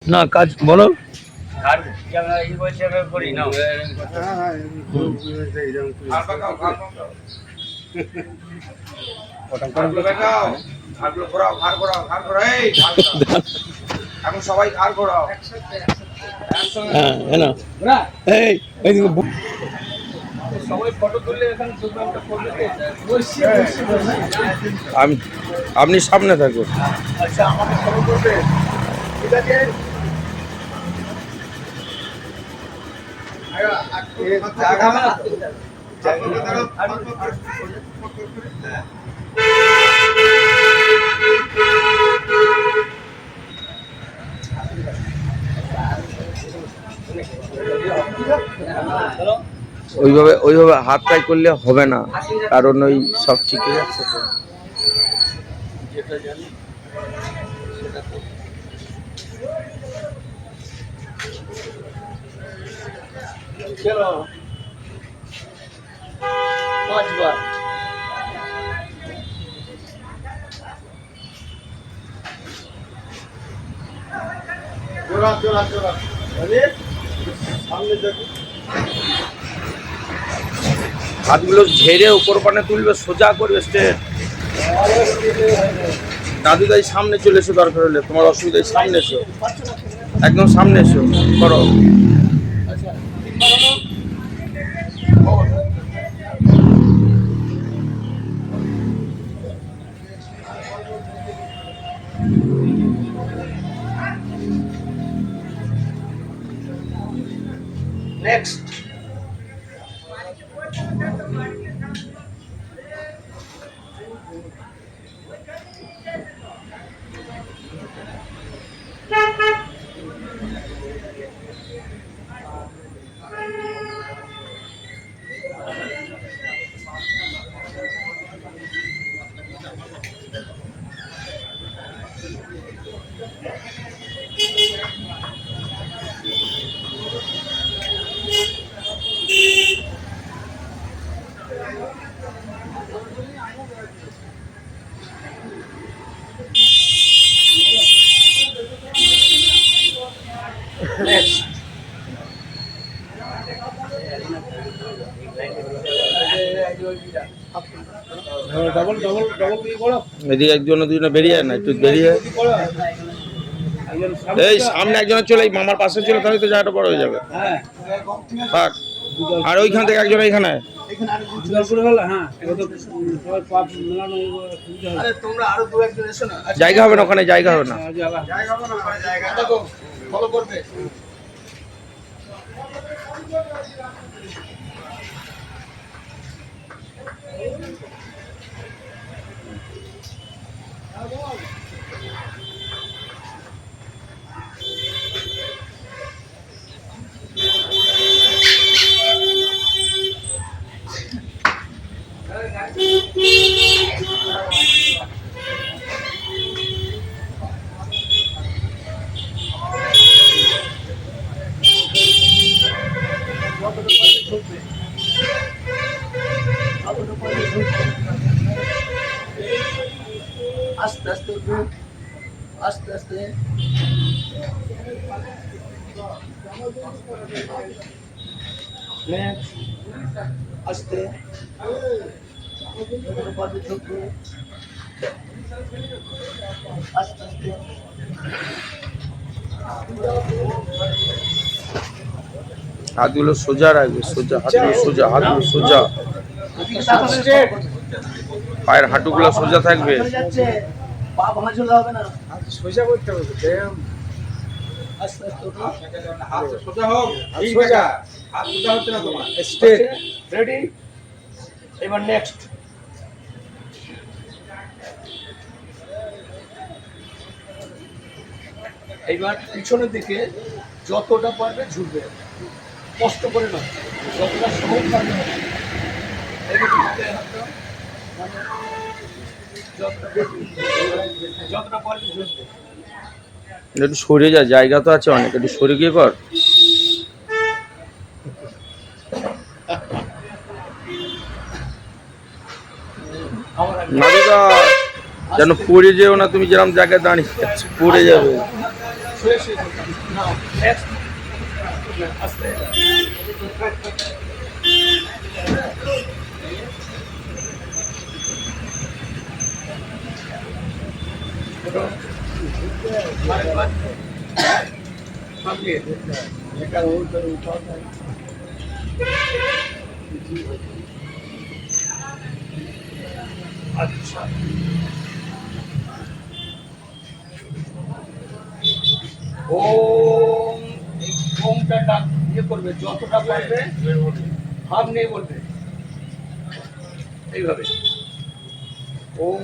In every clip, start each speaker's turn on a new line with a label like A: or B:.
A: না কাজ বলো।
B: এখন সবাই ঘাড় ঘোরাও।
A: আপনি সামনে থাকুন।
B: আচ্ছা আমাকে ফলো করবে, ঠিক আছে?
A: ওইভাবে হাত পাই করলে হবে না, কারণ ওই সব শিখে যাচ্ছে তো। যেটা জানি সেটা তো
B: চলো 5 বার। জোড়া সামনে দেখো।
A: হাতগুলো ঝেড়ে উপর পানে তুলবে, সোজা করবে স্ট্রেট। দাদুদাই সামনে চলে এসো, দরকার হলে তোমার অসুবিধায় সামনে এসো, একদম সামনে এসো করো।
B: নেক্সট
A: এদিকে একজন দুজনে বেরিয়ে না, একটু বেরিয়ে। এই সামনে একজনের চলে, এই মামার পাশে ছিল, তাহলে তো জায়গাটা বড় হয়ে যাবে। থাক। আর ওইখান থেকে একজন এইখানে জায়গা হবে না, ওখানে জায়গা হবে না।
B: ফলো করবে। আস্তে আস্তে আস্তে আস্তে আস্তে আস্তে আস্তে
A: হাতগুলো সোজা রাখবে, সোজা হাতগুলো সোজা, হাতগুলো সোজা, পায়ের হাঁটুগুলো সোজা থাকবে।
B: পা ভাঙাচোরা হবে না, সোজা করতে হবে। আস্তে আস্তে হাত সোজা হোক, সোজা হাত সোজা হচ্ছে না তোমার, স্ট্রেট। রেডি? এবার নেক্সট। এইবার পিছনের দিকে যতটা পারবে ঝুলবে, কষ্ট করে না, যতটা সহজ পারবে। যতটা পারবে ঝুলবে।
A: একটু সরে যা, জায়গা তো আছে অনেক, একটু সরে গিয়ে কর। নাবিকা যেন পড়ে যেও না, তুমি যেরকম জায়গায় দাঁড়িয়ে পড়ে যাবে।
B: Now, next. আস্তে। আরেকবার। থামিয়ে। আচ্ছা। ওম, এই ওমটা ডাক ইয়ে করবে, যতটা পারবে ভাব নিয়ে বলবে এইভাবে। ওম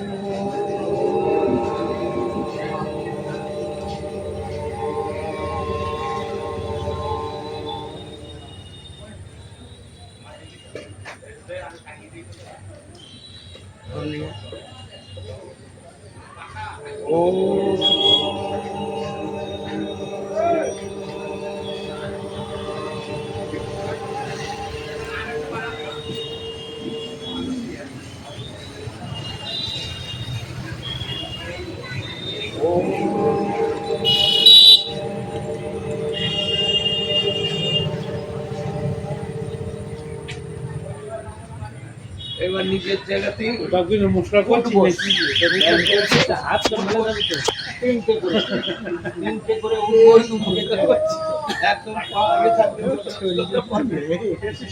B: এবার নিজের জায়গাতেই
C: মশলা করছি
B: হাত তিনটে করে একদম পা আগে থাকবে,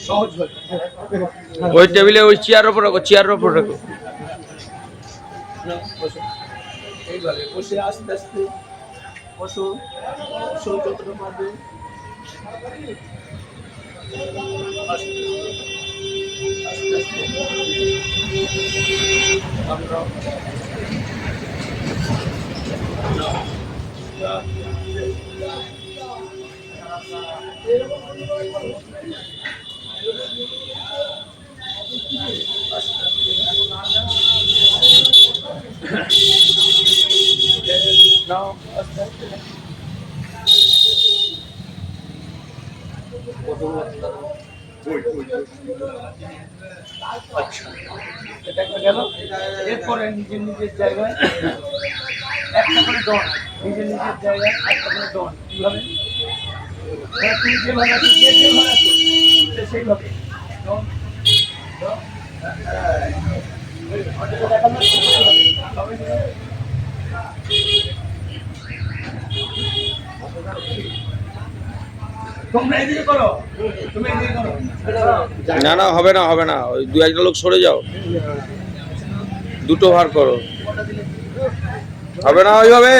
B: সহজ হবে।
A: ওই টেবিলে ওই চেয়ার ওপর রাখো, চেয়ার ওপর রাখো।
B: না, বসো। এইভাবে বসে আস্তে আস্তে বসো, বসো যতটা পারবে। আস্তে আস্তে আস্তে আমরা নাও আস্তে আস্তে আচ্ছা, এটা একটা গেল। এরপরে নিজের নিজের জায়গায় একটা করে ডন, নিজের নিজের জায়গায় একটা করে ডন। কিভাবে? তুমি যেভাবে আছো, যে যেভাবে আছো সেইভাবে ডন ডন। দেখানো তোমরা এদিকে করো, তুমি এদিকে করো।
A: না না, হবে না হবে না, ওই দু একটা লোক সরে যাও, দুটো ভার করো। হবে না ওইভাবে,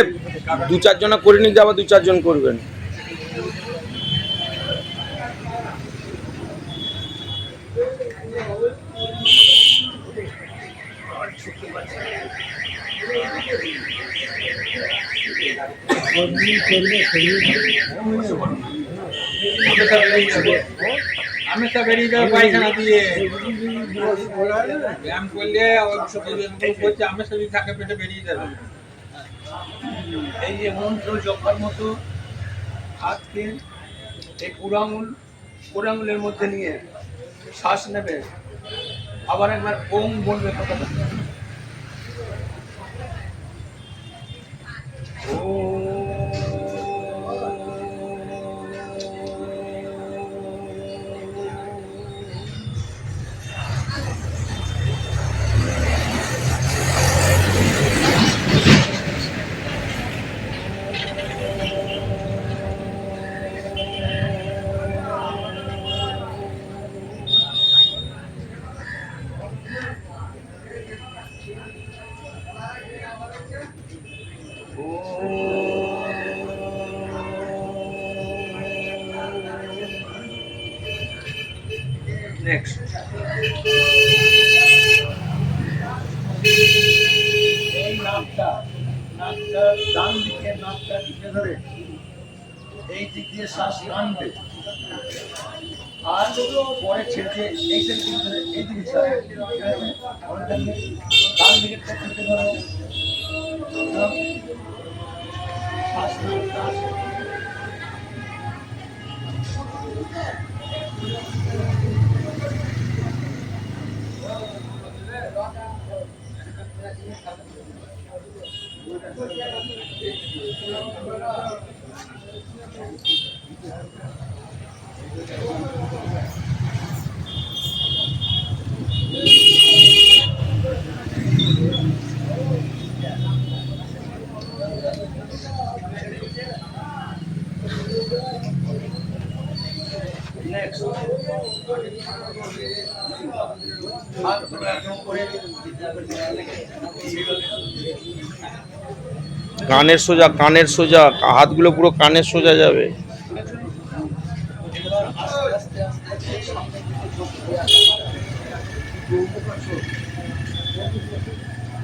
A: দু চারজনা করে নিতে, আবার দু চারজন করবেন।
C: আমি তো বেরিয়ে যাবো পায়খানা দিয়ে ব্যায়াম করলে করছে আমার শরীর থাকে পেটে বেরিয়ে যাবে।
B: এই যে মন্ত্র জপার মতো হাতকে এই পুরাঙুলের মধ্যে নিয়ে শ্বাস নেবে, আবার একবার ওম বলবে কথাটা। নেক্সট, এই নাকটা ডান দিকে, নাকটা দিকে ধরে এই দিক দিয়ে শ্বাস টানবে, আর পরে ছেড়ে দিয়ে এই দিকে ধরে এই দিকে ছাড়বে। ডান দিকে থেকে ধরো, শ্বাস নেক্সট হাত ধরে একদম করে
A: কানের সোজা, কানের সোজা, হাতগুলো পুরো কানের সোজা যাবে।
B: এবার আস্তে আস্তে আস্তে আস্তে সামনের দিকে ঝোঁক করে আসে।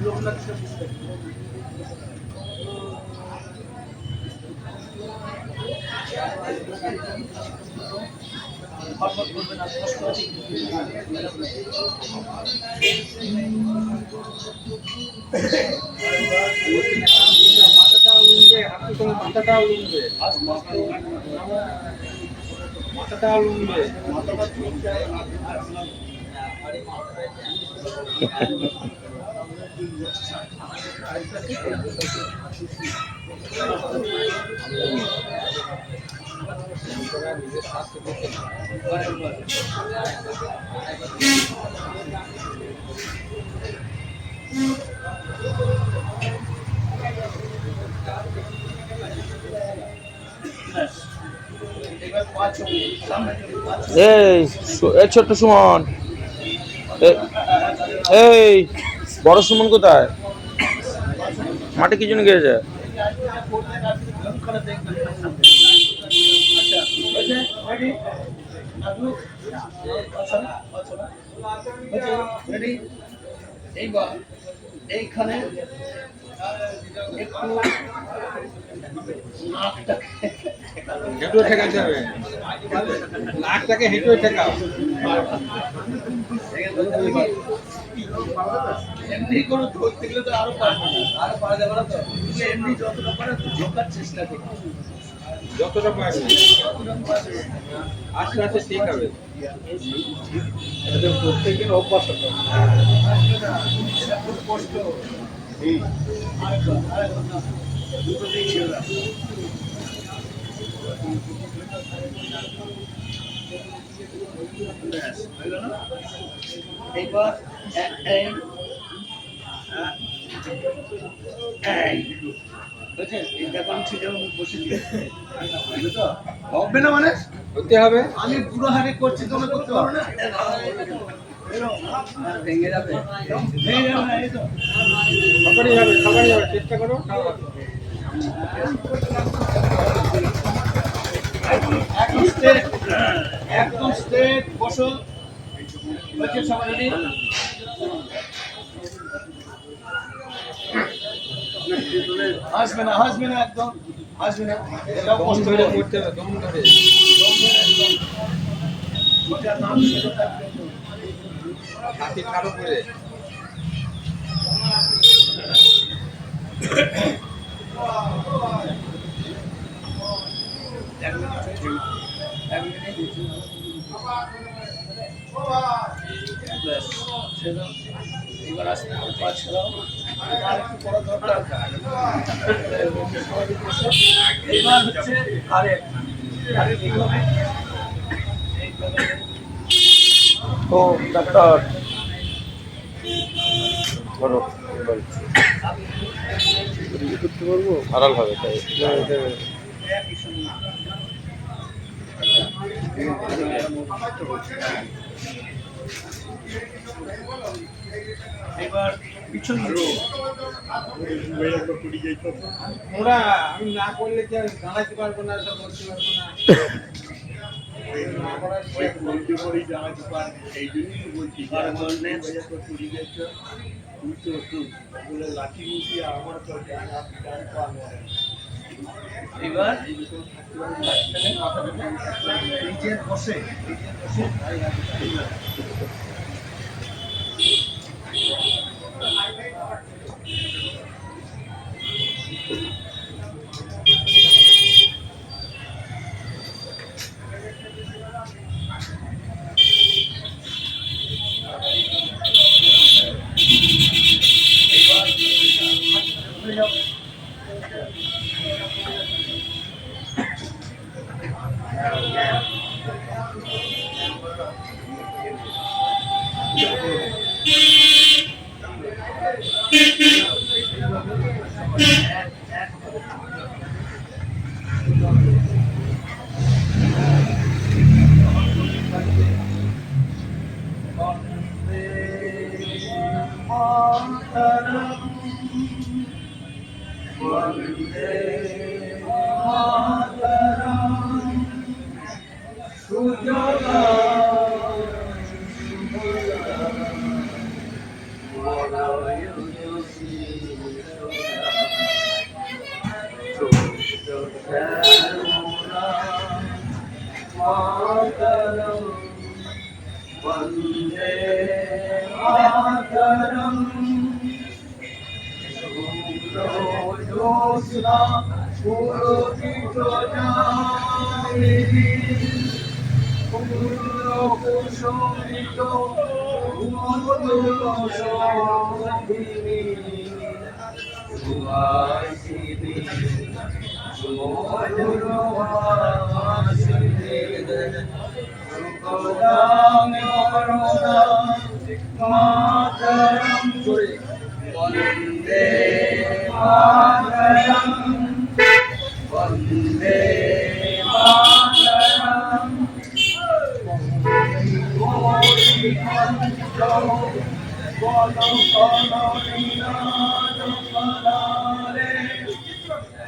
B: লোকনাথ বুঝতে ফরওয়ার্ড করবেন না, স্পষ্ট আছে।
C: মাথাটাও লুনবে, হাতে করে মাথাটাও লুনবে, মাথাটাও লুনবে।
B: এবার পাঁচ সামনে পাঁচ
A: এই ছোট্ট সুমন, এই বড় সুমন কোথায়? মাঠে কি জন্য গিয়েছে?
B: এইবার এইখানে একটু নাকটাকে
C: হেঁটুয়ে ঠেকাতে হবে, নাকটাকে হেঁটুয়ে ঠেকাও।
B: এমনি কোনো ধরতে গেলে তো আরো পারবে না, আরো পারা যাবে না। তো এমনি যতটা পারে একটু ঝোঁকার চেষ্টা করো,
C: যতটা পারবে আস্তে আস্তে ঠিক হবে।
B: প্রত্যেকের অভ্যাস হতো। এটা খুব কষ্ট। দুটো দিক ছিল না। হলো না? এইবার এই বুঝছেন? এই ব্যাপার হচ্ছে যেমন বসেছি, বুঝলে তো? হবে না মানে
C: হতে হবে।
B: আমি পুরো হারে করছি, তোমরা করতে পারো না। ভেঙে যাবে, ভেঙে যাবে না, এই তো।
C: সবারই হবে, সবারই হবে, চেষ্টা করো।
B: একদম স্ট্রেট, একদম স্ট্রেট বসো। হচ্ছে সবাই ready? হাসবে না, হাসবে না, একদম হাসবে না। এটাও
C: দম
B: কষ্ট
C: ধরে
B: করে
C: করতে হবে, দম ধরে।
B: যেটা নাম সেটা থাকবে।
C: ছাতি ঠাড়ো করে।
B: এক মিনিট, এক মিনিট। ব্যাস, ছেড়ে দাও। এবার আসতে হবে, পা ছেড়াও। আর একটু করা দরকার। এবার হচ্ছে আরেক এইভাবে, এইভাবে।
A: ও ডাক্তার বলো, করতে পারবো, আড়াল হবে তাই।
B: একই সঙ্গে। এবার পিছন দিকে।
C: ওরা আমি না করলে কি আর দাঁড়াতে পারবো না, সব করতে পারবো না। না করার
B: এবার নিজের বসে,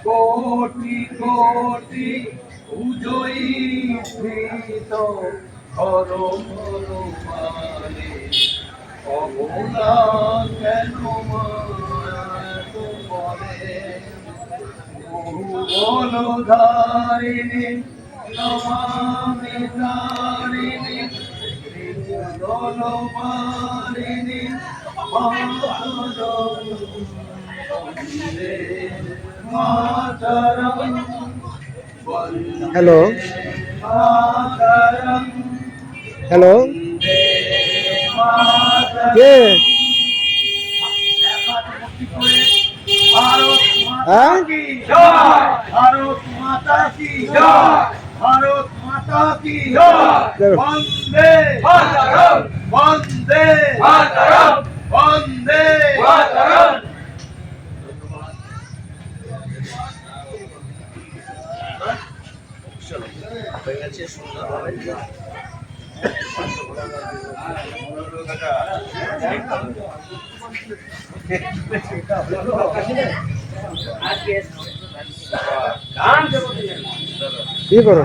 B: কোটি কোটি উজয়ীকৃত ঘর অবলা কেন বলে বল ধারিণী নমামি ধারিণী দল মারিণী
D: হ্যালো হ্যালো কে হ্যাঁ
B: ভারত মাতা কি জয় ভারত মাতা কি জয় বন্দে মাতরম বন্দে মাতরম বন্দে মাতরম
D: কি করো